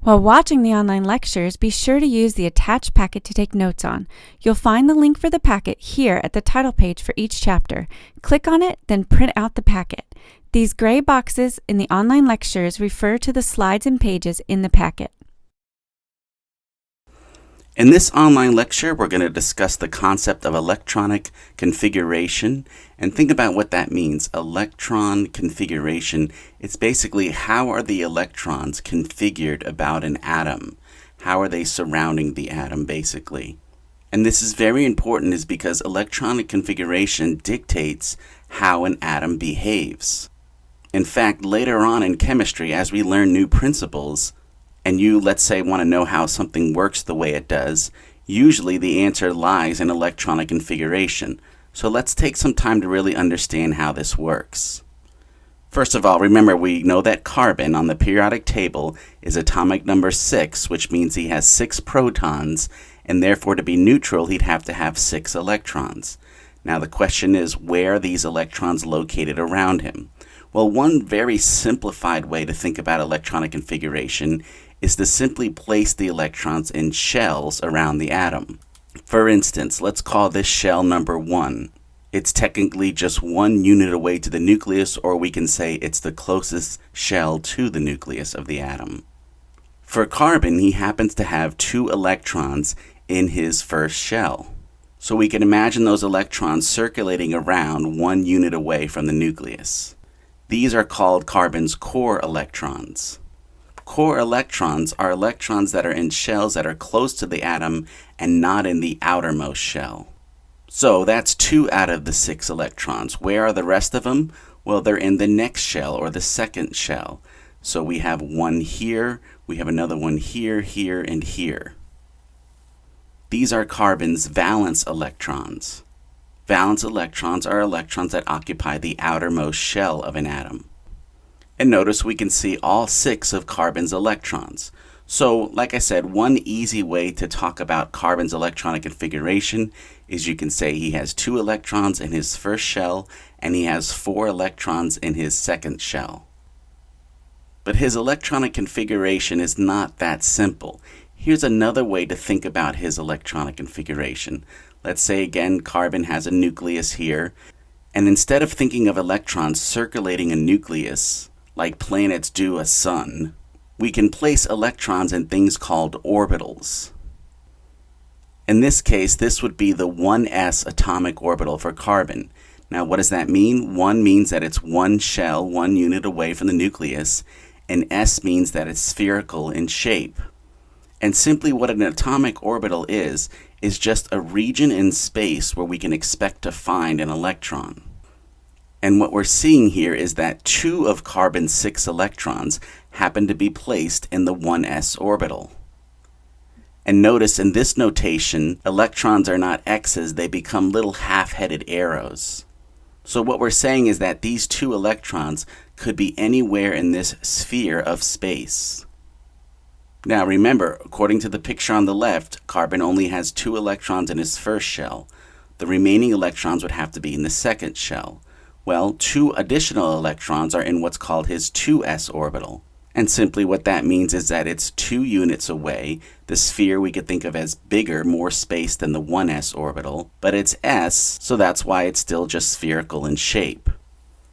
While watching the online lectures, be sure to use the attached packet to take notes on. You'll find the link for the packet here at the title page for each chapter. Click on it, then print out the packet. These gray boxes in the online lectures refer to the slides and pages in the packet. In this online lecture, we're going to discuss the concept of electronic configuration and think about what that means. Electron configuration, it's basically how are the electrons configured about an atom? How are they surrounding the atom, basically? And this is very important is because electronic configuration dictates how an atom behaves. In fact, later on in chemistry, as we learn new principles, and you, let's say, want to know how something works the way it does, usually the answer lies in electronic configuration. So let's take some time to really understand how this works. First of all, remember we know that carbon on the periodic table is atomic number 6, which means he has 6 protons, and therefore to be neutral he'd have to have 6 electrons. Now the question is, where are these electrons located around him? Well, one very simplified way to think about electronic configuration is to simply place the electrons in shells around the atom. For instance, let's call this shell number 1. It's technically just 1 unit away to the nucleus, or we can say it's the closest shell to the nucleus of the atom. For carbon, he happens to have 2 electrons in his first shell. So we can imagine those electrons circulating around 1 unit away from the nucleus. These are called carbon's core electrons. Core electrons are electrons that are in shells that are close to the atom and not in the outermost shell. So that's 2 out of the 6 electrons. Where are the rest of them? Well, they're in the next shell or the second shell. So we have 1 here, we have another one here, here, and here. These are carbon's valence electrons. Valence electrons are electrons that occupy the outermost shell of an atom. And notice we can see all 6 of carbon's electrons. So, like I said, one easy way to talk about carbon's electronic configuration is you can say he has 2 electrons in his first shell and he has 4 electrons in his second shell. But his electronic configuration is not that simple. Here's another way to think about his electronic configuration. Let's say again carbon has a nucleus here, and instead of thinking of electrons circulating a nucleus like planets do a sun, we can place electrons in things called orbitals. In this case, this would be the 1s atomic orbital for carbon. Now what does that mean? 1 means that it's 1 shell, 1 unit away from the nucleus, and s means that it's spherical in shape. And simply what an atomic orbital is just a region in space where we can expect to find an electron. And what we're seeing here is that 2 of carbon's 6 electrons happen to be placed in the 1s orbital. And notice in this notation, electrons are not x's, they become little half-headed arrows. So what we're saying is that these 2 electrons could be anywhere in this sphere of space. Now remember, according to the picture on the left, carbon only has 2 electrons in his first shell. The remaining electrons would have to be in the second shell. Well, 2 additional electrons are in what's called his 2s orbital. And simply what that means is that it's 2 units away. The sphere we could think of as bigger, more space than the 1s orbital, but it's s, so that's why it's still just spherical in shape.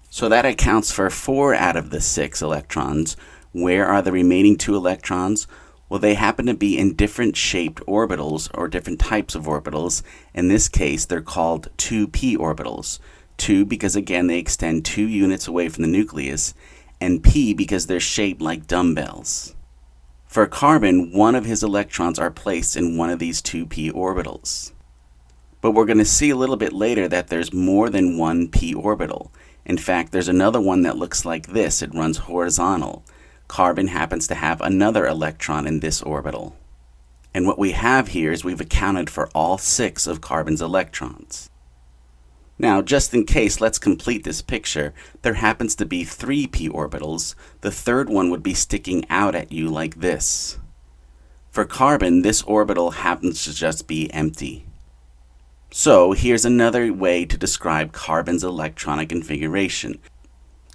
So that accounts for 4 out of the 6 electrons. Where are the remaining 2 electrons? Well, they happen to be in different shaped orbitals or different types of orbitals. In this case, they're called 2p orbitals. 2 because again they extend 2 units away from the nucleus, and p because they're shaped like dumbbells. For carbon, 1 of his electrons are placed in one of these 2p orbitals. But we're going to see a little bit later that there's more than 1 p orbital. In fact, there's another one that looks like this. It runs horizontal. Carbon happens to have another electron in this orbital. And what we have here is we've accounted for all 6 of carbon's electrons. Now, just in case, let's complete this picture. There happens to be 3 p orbitals. The third one would be sticking out at you like this. For carbon, this orbital happens to just be empty. So here's another way to describe carbon's electronic configuration.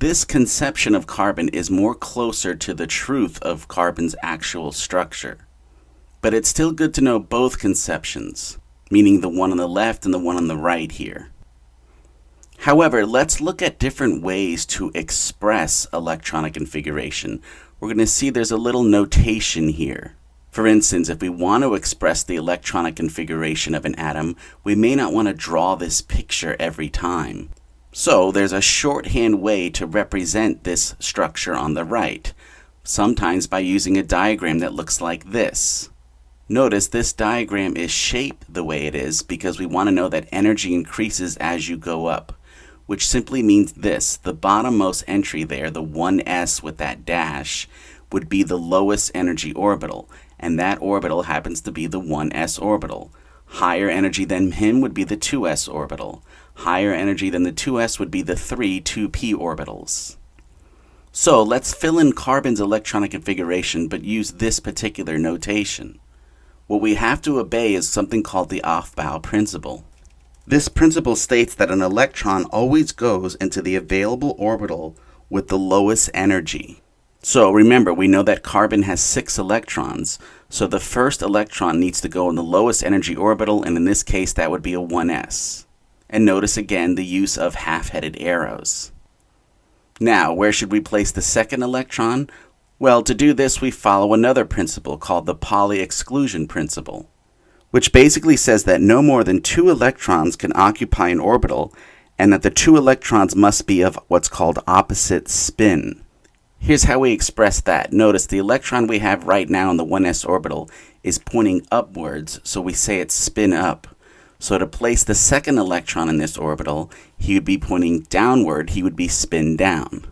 This conception of carbon is more closer to the truth of carbon's actual structure. But it's still good to know both conceptions, meaning the one on the left and the one on the right here. However, let's look at different ways to express electronic configuration. We're going to see there's a little notation here. For instance, if we want to express the electronic configuration of an atom, we may not want to draw this picture every time. So there's a shorthand way to represent this structure on the right, sometimes by using a diagram that looks like this. Notice this diagram is shaped the way it is because we want to know that energy increases as you go up, which simply means this: the bottommost entry there, the 1s with that dash, would be the lowest energy orbital, and that orbital happens to be the 1s orbital. Higher energy than him would be the 2s orbital. Higher energy than the 2s would be the 2p orbitals. So let's fill in carbon's electronic configuration, but use this particular notation. What we have to obey is something called the Aufbau principle. This principle states that an electron always goes into the available orbital with the lowest energy. So remember, we know that carbon has 6 electrons, so the first electron needs to go in the lowest energy orbital, and in this case that would be a 1s. And notice again the use of half-headed arrows. Now, where should we place the second electron? Well, to do this we follow another principle called the Pauli exclusion principle, which basically says that no more than 2 electrons can occupy an orbital, and that the 2 electrons must be of what's called opposite spin. Here's how we express that. Notice the electron we have right now in the 1s orbital is pointing upwards, so we say it's spin up. So to place the second electron in this orbital, he would be pointing downward, he would be spin down.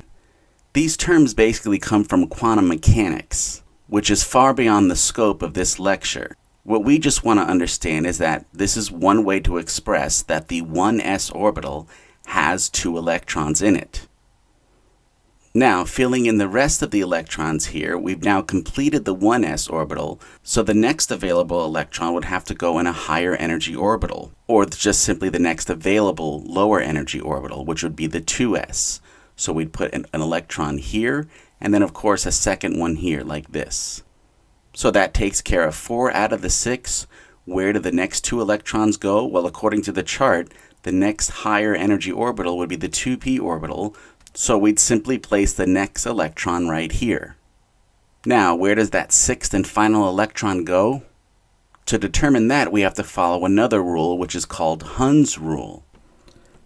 These terms basically come from quantum mechanics, which is far beyond the scope of this lecture. What we just want to understand is that this is one way to express that the 1s orbital has 2 electrons in it. Now, filling in the rest of the electrons here, we've now completed the 1s orbital, so the next available electron would have to go in a higher energy orbital, or just simply the next available lower energy orbital, which would be the 2s. So we'd put an electron here, and then of course a second one here, like this. So that takes care of 4 out of the 6. Where do the next 2 electrons go? Well, according to the chart, the next higher energy orbital would be the 2p orbital, so we'd simply place the next electron right here. Now, where does that 6th and final electron go? To determine that, we have to follow another rule, which is called Hund's rule.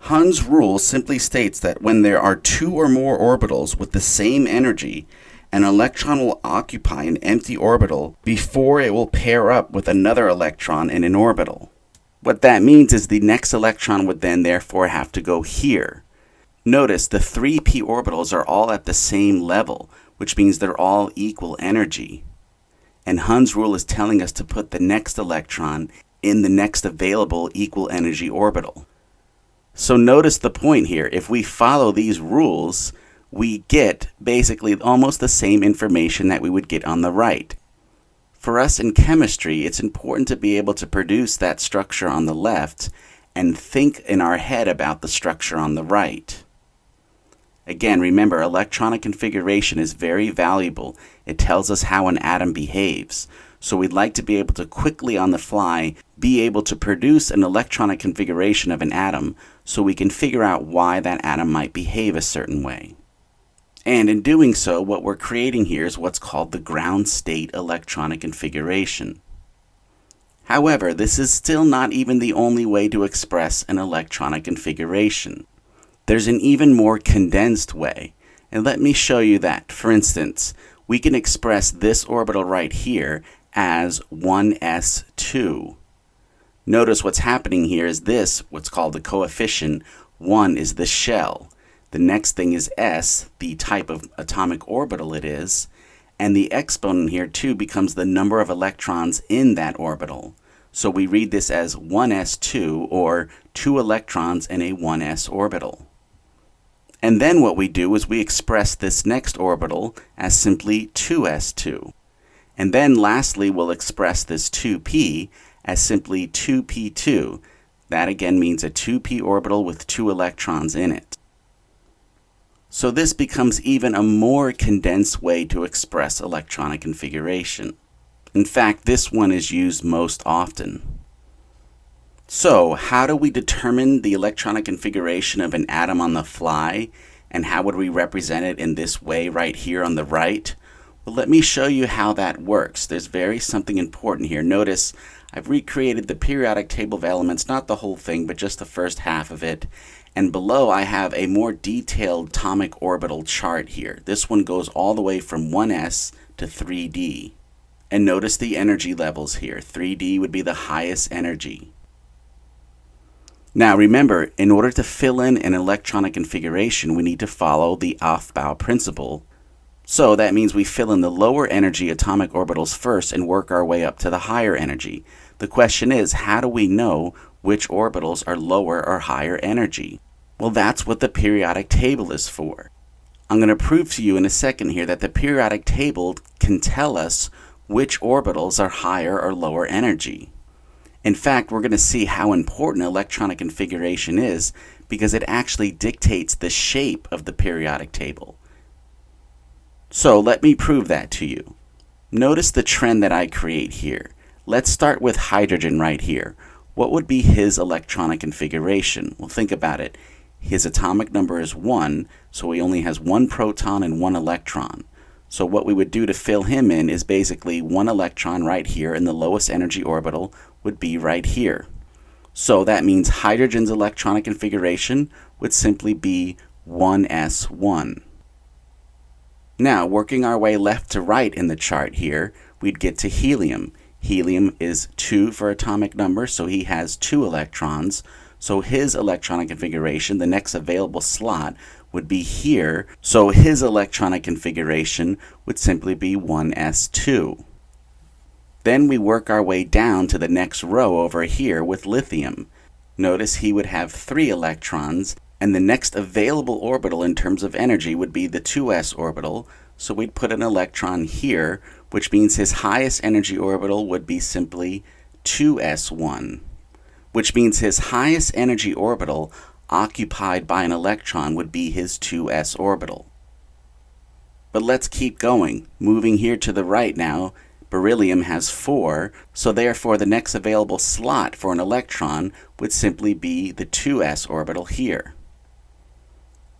Hund's rule simply states that when there are 2 or more orbitals with the same energy, an electron will occupy an empty orbital before it will pair up with another electron in an orbital. What that means is the next electron would then therefore have to go here. Notice the 3p orbitals are all at the same level, which means they're all equal energy. And Hund's rule is telling us to put the next electron in the next available equal energy orbital. So notice the point here. If we follow these rules, we get basically almost the same information that we would get on the right. For us in chemistry, it's important to be able to produce that structure on the left and think in our head about the structure on the right. Again, remember, electronic configuration is very valuable. It tells us how an atom behaves. So we'd like to be able to quickly on the fly be able to produce an electronic configuration of an atom so we can figure out why that atom might behave a certain way. And in doing so, what we're creating here is what's called the ground state electronic configuration. However, this is still not even the only way to express an electronic configuration. There's an even more condensed way, and let me show you that. For instance, we can express this orbital right here as 1s2. Notice what's happening here is this, what's called the coefficient. 1 is the shell. The next thing is s, the type of atomic orbital it is, and the exponent here too becomes the number of electrons in that orbital. So we read this as 1s2, or 2 electrons in a 1s orbital. And then what we do is we express this next orbital as simply 2s2. And then lastly, we'll express this 2p as simply 2p2. That again means a 2p orbital with 2 electrons in it. So this becomes even a more condensed way to express electronic configuration. In fact, this one is used most often. So, how do we determine the electronic configuration of an atom on the fly? And how would we represent it in this way right here on the right? Well, let me show you how that works. There's something important here. Notice I've recreated the periodic table of elements, not the whole thing, but just the first half of it. And below I have a more detailed atomic orbital chart here. This one goes all the way from 1s to 3d. And notice the energy levels here. 3d would be the highest energy. Now remember, in order to fill in an electronic configuration, we need to follow the Aufbau principle. So that means we fill in the lower energy atomic orbitals first and work our way up to the higher energy. The question is, how do we know which orbitals are lower or higher energy? Well, that's what the periodic table is for. I'm going to prove to you in a second here that the periodic table can tell us which orbitals are higher or lower energy. In fact, we're going to see how important electronic configuration is because it actually dictates the shape of the periodic table. So let me prove that to you. Notice the trend that I create here. Let's start with hydrogen right here. What would be his electronic configuration? Well, think about it. His atomic number is 1, so he only has 1 proton and 1 electron. So what we would do to fill him in is basically 1 electron right here, and the lowest energy orbital would be right here. So that means hydrogen's electronic configuration would simply be 1s1. Now, working our way left to right in the chart here, we'd get to helium. Helium is 2 for atomic number, so he has 2 electrons. So his electronic configuration, the next available slot, would be here. So his electronic configuration would simply be 1s2. Then we work our way down to the next row over here with lithium. Notice he would have 3 electrons, and the next available orbital in terms of energy would be the 2s orbital. So we'd put an electron here, which means his highest energy orbital would be simply 2s1. Which means his highest energy orbital occupied by an electron would be his 2s orbital. But let's keep going. Moving here to the right now, beryllium has 4, so therefore the next available slot for an electron would simply be the 2s orbital here.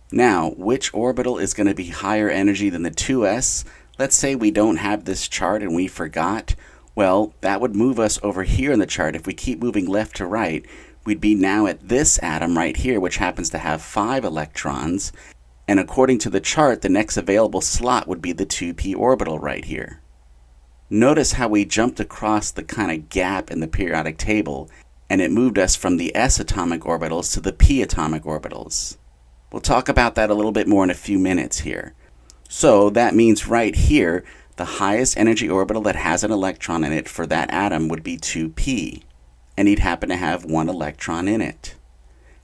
Now, which orbital is going to be higher energy than the 2s? Let's say we don't have this chart and we forgot. Well, that would move us over here in the chart. If we keep moving left to right, we'd be now at this atom right here, which happens to have 5 electrons. And according to the chart, the next available slot would be the 2p orbital right here. Notice how we jumped across the kind of gap in the periodic table, and it moved us from the s atomic orbitals to the p atomic orbitals. We'll talk about that a little bit more in a few minutes here. So that means right here, the highest energy orbital that has an electron in it for that atom would be 2p, and he'd happen to have 1 electron in it.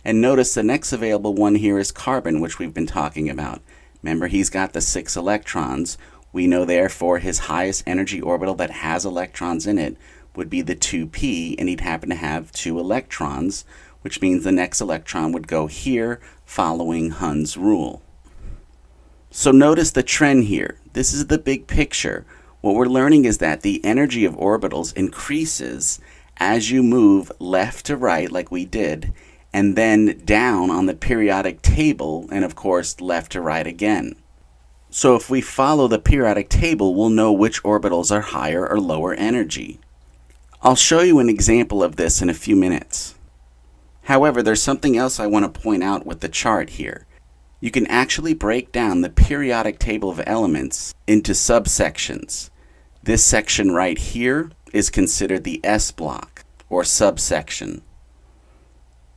And notice the next available one here is carbon, which we've been talking about. Remember, he's got the 6 electrons. We know therefore his highest energy orbital that has electrons in it would be the 2p, and he'd happen to have 2 electrons, which means the next electron would go here following Hund's rule. So notice the trend here. This is the big picture. What we're learning is that the energy of orbitals increases as you move left to right like we did, and then down on the periodic table, and of course left to right again. So if we follow the periodic table, we'll know which orbitals are higher or lower energy. I'll show you an example of this in a few minutes. However, there's something else I want to point out with the chart here. You can actually break down the periodic table of elements into subsections. This section right here is considered the S block, or subsection.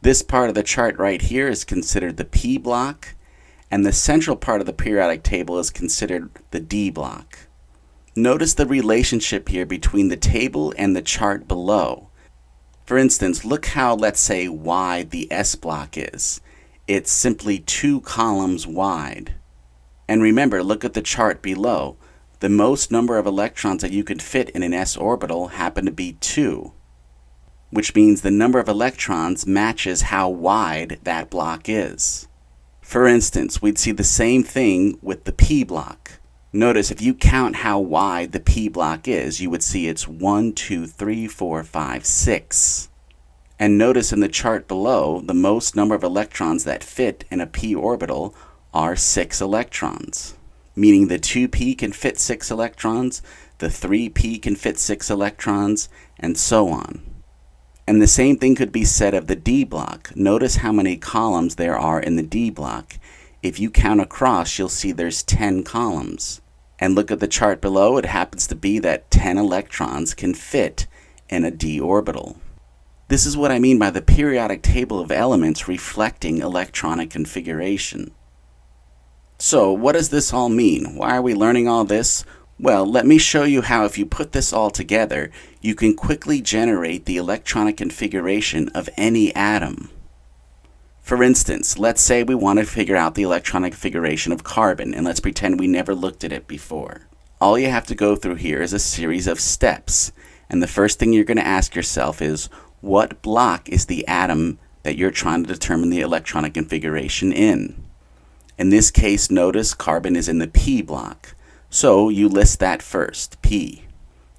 This part of the chart right here is considered the P block, and the central part of the periodic table is considered the D block. Notice the relationship here between the table and the chart below. For instance, look how, let's say, wide the S block is. It's simply 2 columns wide. And remember, look at the chart below. The most number of electrons that you could fit in an s orbital happen to be 2, which means the number of electrons matches how wide that block is. For instance, we'd see the same thing with the P block. Notice if you count how wide the P block is, you would see it's 1, 2, 3, 4, 5, 6. And notice in the chart below, the most number of electrons that fit in a p orbital are 6 electrons. Meaning the 2p can fit 6 electrons, the 3p can fit 6 electrons, and so on. And the same thing could be said of the D block. Notice how many columns there are in the D block. If you count across, you'll see there's 10 columns. And look at the chart below, it happens to be that 10 electrons can fit in a D orbital. This is what I mean by the periodic table of elements reflecting electronic configuration. So, what does this all mean? Why are we learning all this? Well, let me show you how if you put this all together, you can quickly generate the electronic configuration of any atom. For instance, let's say we want to figure out the electronic configuration of carbon, and let's pretend we never looked at it before. All you have to go through here is a series of steps, and the first thing you're going to ask yourself is, what block is the atom that you're trying to determine the electronic configuration in? In this case, notice carbon is in the P block. So you list that first, P.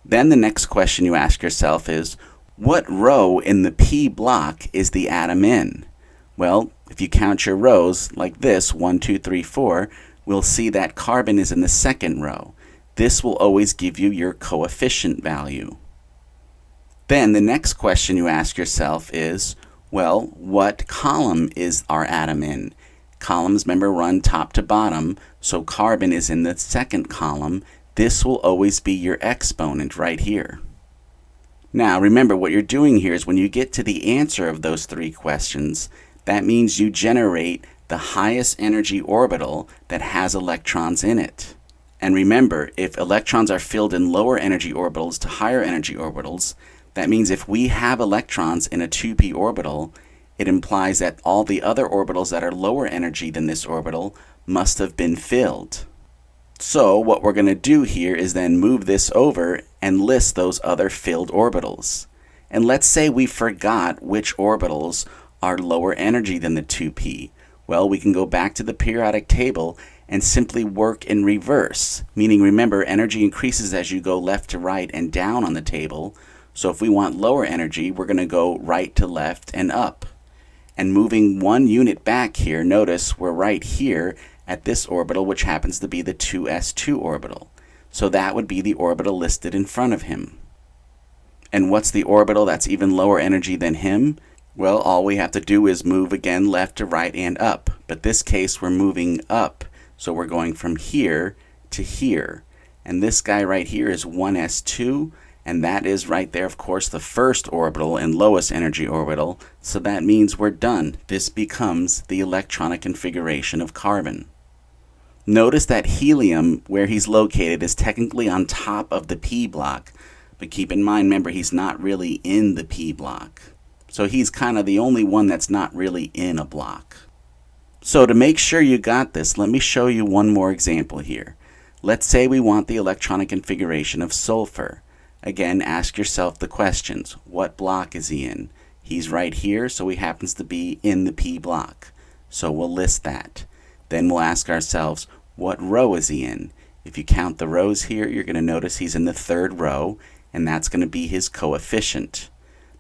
Then the next question you ask yourself is, what row in the P block is the atom in? Well, if you count your rows like this, 1, 2, 3, 4, we'll see that carbon is in the second row. This will always give you your coefficient value. Then the next question you ask yourself is, well, what column is our atom in? Columns, remember, run top to bottom, so carbon is in the second column. This will always be your exponent right here. Now, remember, what you're doing here is when you get to the answer of those 3 questions, that means you generate the highest energy orbital that has electrons in it. And remember, if electrons are filled in lower energy orbitals to higher energy orbitals, that means if we have electrons in a 2p orbital, it implies that all the other orbitals that are lower energy than this orbital must have been filled. So what we're going to do here is then move this over and list those other filled orbitals. And let's say we forgot which orbitals are lower energy than the 2p. Well, we can go back to the periodic table and simply work in reverse, meaning remember, energy increases as you go left to right and down on the table. So if we want lower energy, we're going to go right to left and up. And moving 1 unit back here, notice we're right here at this orbital, which happens to be the 2s2 orbital. So that would be the orbital listed in front of him. And what's the orbital that's even lower energy than him? Well, all we have to do is move again left to right and up. But this case, we're moving up. So we're going from here to here. And this guy right here is 1s2. And that is right there, of course, the first orbital and lowest energy orbital. So that means we're done. This becomes the electronic configuration of carbon. Notice that helium, where he's located, is technically on top of the P block. But keep in mind, remember, he's not really in the P block. So he's kind of the only one that's not really in a block. So to make sure you got this, let me show you one more example here. Let's say we want the electronic configuration of sulfur. Again, ask yourself the questions. What block is he in? He's right here, so he happens to be in the P block. So we'll list that. Then we'll ask ourselves, what row is he in? If you count the rows here, you're going to notice he's in the 3rd row, and that's going to be his coefficient.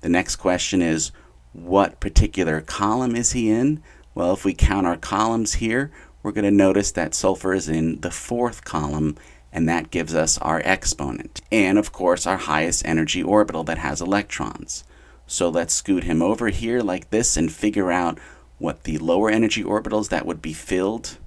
The next question is, what particular column is he in? Well, if we count our columns here, we're going to notice that sulfur is in the 4th column, and that gives us our exponent. And of course, our highest energy orbital that has electrons. So let's scoot him over here like this and figure out what the lower energy orbitals that would be filled.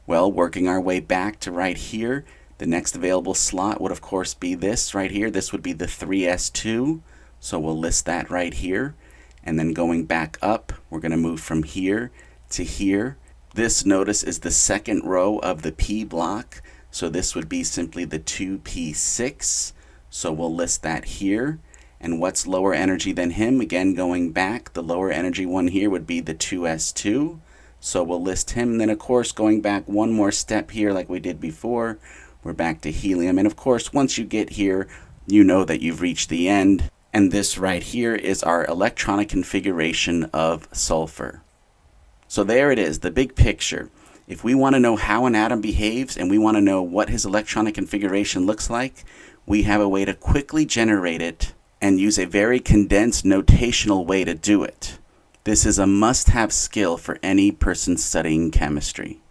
Well, working our way back to right here, the next available slot would of course be this right here. This would be the 3s2. So we'll list that right here. And then going back up, we're going to move from here to here. This, notice, is the 2nd row of the P block. So this would be simply the 2p6. So we'll list that here. And what's lower energy than him? Again, going back, the lower energy one here would be the 2s2. So we'll list him. And then, of course, going back one more step here like we did before, we're back to helium. And, of course, once you get here, you know that you've reached the end. And this right here is our electronic configuration of sulfur. So there it is, the big picture. If we want to know how an atom behaves and we want to know what his electronic configuration looks like, we have a way to quickly generate it and use a very condensed notational way to do it. This is a must-have skill for any person studying chemistry.